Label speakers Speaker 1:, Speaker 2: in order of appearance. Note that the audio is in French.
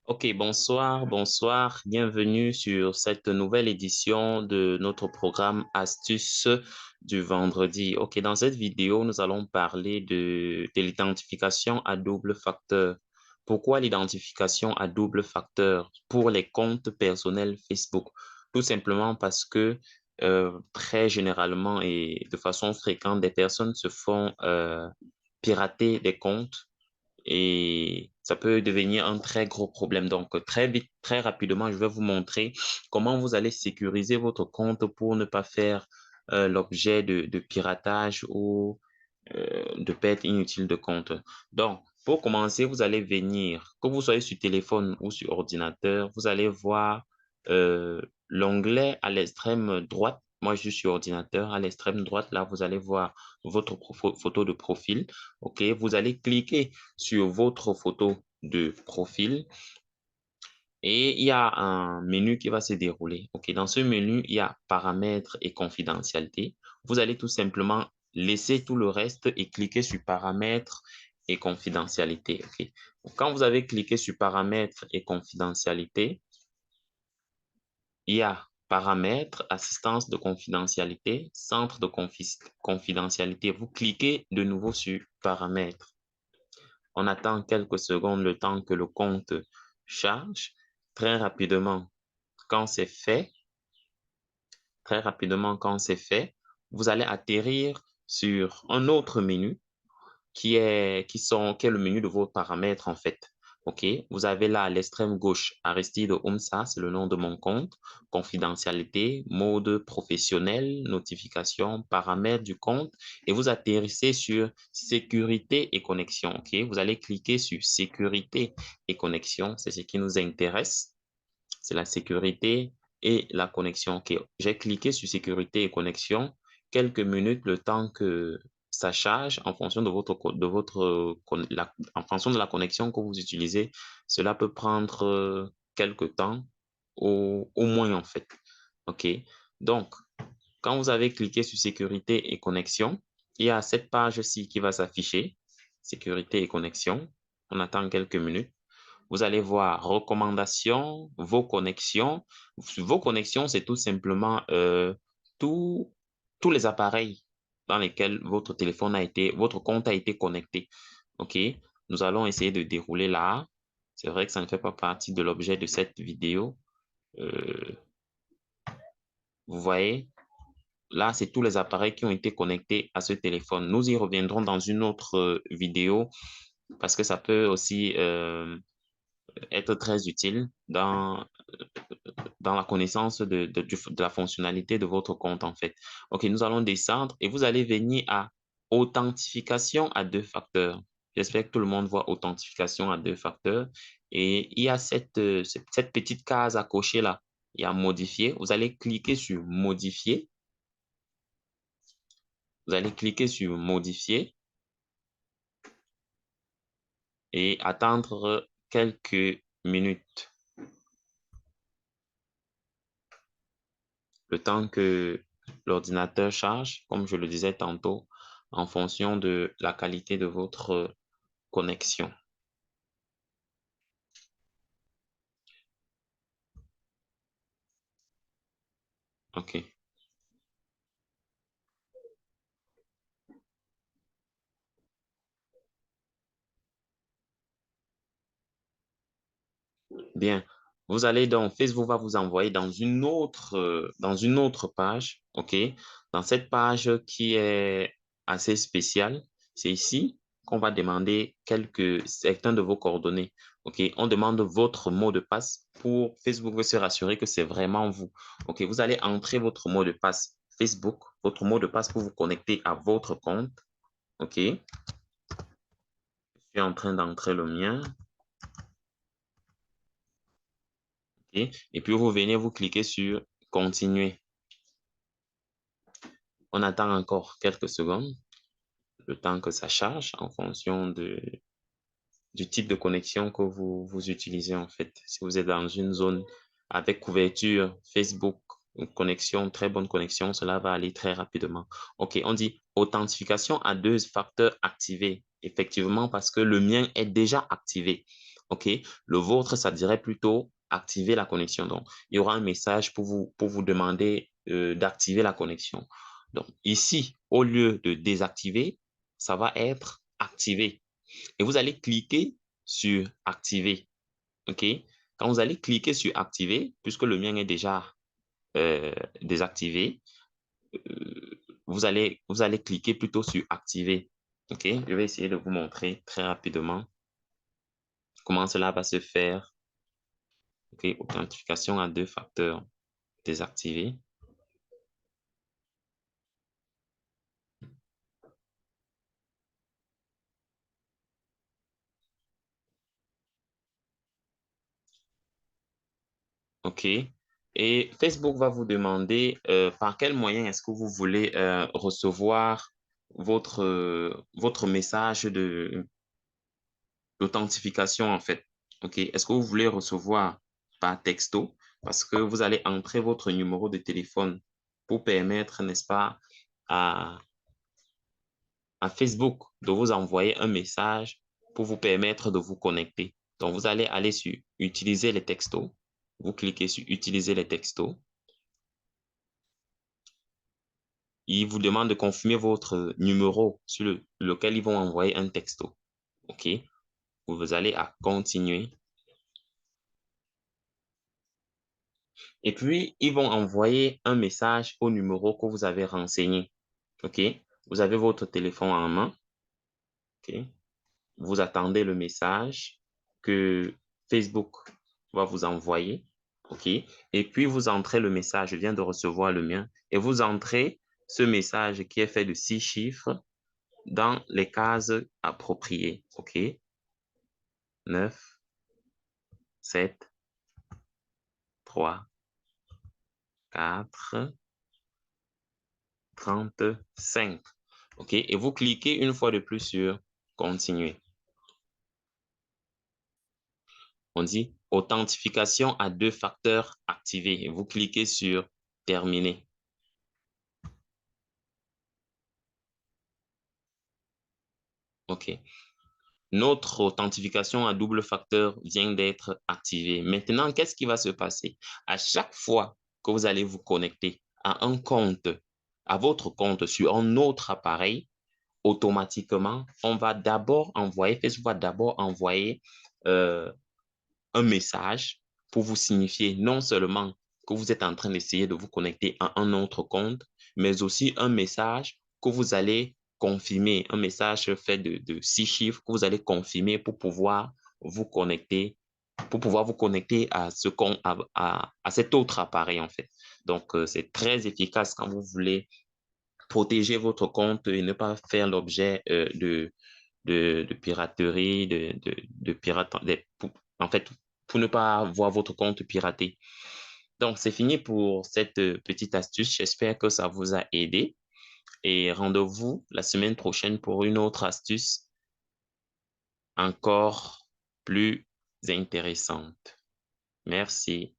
Speaker 1: Ok, bonsoir, bonsoir. Bienvenue sur cette nouvelle édition de notre programme Astuces du vendredi. Ok, dans cette vidéo, nous allons parler de l'identification à double facteur. Pourquoi l'identification à double facteur pour les comptes personnels Facebook? Tout simplement parce que très généralement et de façon fréquente, des personnes se font pirater des comptes et ça peut devenir un très gros problème. Donc, très vite, très rapidement, je vais vous montrer comment vous allez sécuriser votre compte pour ne pas faire l'objet de piratage ou de perte inutile de compte. Donc, pour commencer, vous allez venir, que vous soyez sur téléphone ou sur ordinateur, vous allez voir l'onglet à l'extrême droite. Moi, je suis sur ordinateur. À l'extrême droite, là, vous allez voir votre photo de profil. OK, vous allez cliquer sur votre photo de profil et il y a un menu qui va se dérouler. OK, dans ce menu, il y a paramètres et confidentialité. Vous allez tout simplement laisser tout le reste et cliquer sur paramètres et confidentialité. OK. Quand vous avez cliqué sur paramètres et confidentialité, il y a paramètres, assistance de confidentialité, centre de confidentialité. Vous cliquez de nouveau sur paramètres. On attend quelques secondes le temps que le compte charge. Très rapidement, quand c'est fait, très rapidement, quand c'est fait, vous allez atterrir sur un autre menu qui est le menu de vos paramètres, en fait. OK? Vous avez là à l'extrême gauche Aristide Oumsa, c'est le nom de mon compte, confidentialité, mode professionnel, notification, paramètres du compte, et vous atterrissez sur sécurité et connexion. OK? Vous allez cliquer sur sécurité et connexion, c'est ce qui nous intéresse, c'est la sécurité et la connexion. OK? J'ai cliqué sur sécurité et connexion quelques minutes, le temps que ça charge en fonction de en fonction de la connexion que vous utilisez. Cela peut prendre quelques temps, au moins en fait. OK? Donc, quand vous avez cliqué sur sécurité et connexion, il y a cette page-ci qui va s'afficher, sécurité et connexion. On attend quelques minutes. Vous allez voir recommandations, vos connexions. Vos connexions, c'est tout simplement tous tous les appareils dans lesquels votre compte a été connecté. OK? Nous allons essayer de dérouler là. C'est vrai que ça ne fait pas partie de l'objet de cette vidéo. Euh, vous voyez, là, c'est tous les appareils qui ont été connectés à ce téléphone. Nous y reviendrons dans une autre vidéo parce que ça peut aussi être très utile dans la connaissance de la fonctionnalité de votre compte, en fait. OK, nous allons descendre et vous allez venir à authentification à deux facteurs. J'espère que tout le monde voit authentification à deux facteurs. Et il y a cette petite case à cocher là. Il y a modifier. Vous allez cliquer sur modifier. Vous allez cliquer sur modifier et attendre quelques minutes. Le temps que l'ordinateur charge, comme je le disais tantôt, en fonction de la qualité de votre connexion. OK. Bien. Vous allez donc, Facebook va vous envoyer dans une autre page, OK? Dans cette page qui est assez spéciale, c'est ici qu'on va demander certains de vos coordonnées, OK? On demande votre mot de passe pour Facebook veut se rassurer que c'est vraiment vous, OK? Vous allez entrer votre mot de passe Facebook, votre mot de passe pour vous connecter à votre compte, OK? Je suis en train d'entrer le mien, OK? Et puis vous venez, vous cliquez sur continuer. On attend encore quelques secondes, le temps que ça charge en fonction du type de connexion que vous utilisez en fait. Si vous êtes dans une zone avec couverture Facebook, une connexion, très bonne connexion, cela va aller très rapidement. OK, on dit authentification à deux facteurs activés. Effectivement, parce que le mien est déjà activé. OK? Le vôtre, ça dirait plutôt activer la connexion. Donc, il y aura un message pour vous demander d'activer la connexion. Donc, ici, au lieu de désactiver, ça va être activé. Et vous allez cliquer sur activer. OK? Quand vous allez cliquer sur activer, puisque le mien est déjà désactivé, vous allez cliquer plutôt sur activer. OK? Je vais essayer de vous montrer très rapidement comment cela va se faire. OK? Authentification à 2 facteurs désactivée. OK? Et Facebook va vous demander par quel moyen est-ce que vous voulez recevoir votre message d'authentification, en fait. OK? Est-ce que vous voulez recevoir par texto? Parce que vous allez entrer votre numéro de téléphone pour permettre, n'est-ce pas, à, à Facebook de vous envoyer un message pour vous permettre de vous connecter. Donc, vous allez aller sur Utiliser les textos. Vous cliquez sur Utiliser les textos. Il vous demande de confirmer votre numéro sur lequel ils vont envoyer un texto. OK? Vous allez à Continuer. Et puis, ils vont envoyer un message au numéro que vous avez renseigné. OK? Vous avez votre téléphone en main. OK? Vous attendez le message que Facebook va vous envoyer. OK? Et puis, vous entrez le message. Je viens de recevoir le mien. Et vous entrez ce message qui est fait de 6 chiffres dans les cases appropriées. OK? 9, 7, 3, 4, 35. OK? Et vous cliquez une fois de plus sur Continuer. On dit authentification à 2 facteurs activée. Et vous cliquez sur Terminer. OK. Notre authentification à double facteur vient d'être activée. Maintenant, qu'est-ce qui va se passer? À chaque fois que vous allez vous connecter à un compte, à votre compte sur un autre appareil, automatiquement, Facebook va d'abord envoyer un message pour vous signifier non seulement que vous êtes en train d'essayer de vous connecter à un autre compte, mais aussi un message que vous allez confirmer, un message fait de 6 chiffres que vous allez confirmer pour pouvoir vous connecter, à à cet autre appareil, en fait. Donc, c'est très efficace quand vous voulez protéger votre compte et ne pas faire l'objet de piraterie, en fait, pour ne pas voir votre compte piraté. Donc, c'est fini pour cette petite astuce. J'espère que ça vous a aidé et rendez-vous la semaine prochaine pour une autre astuce encore plus intéressante. Merci.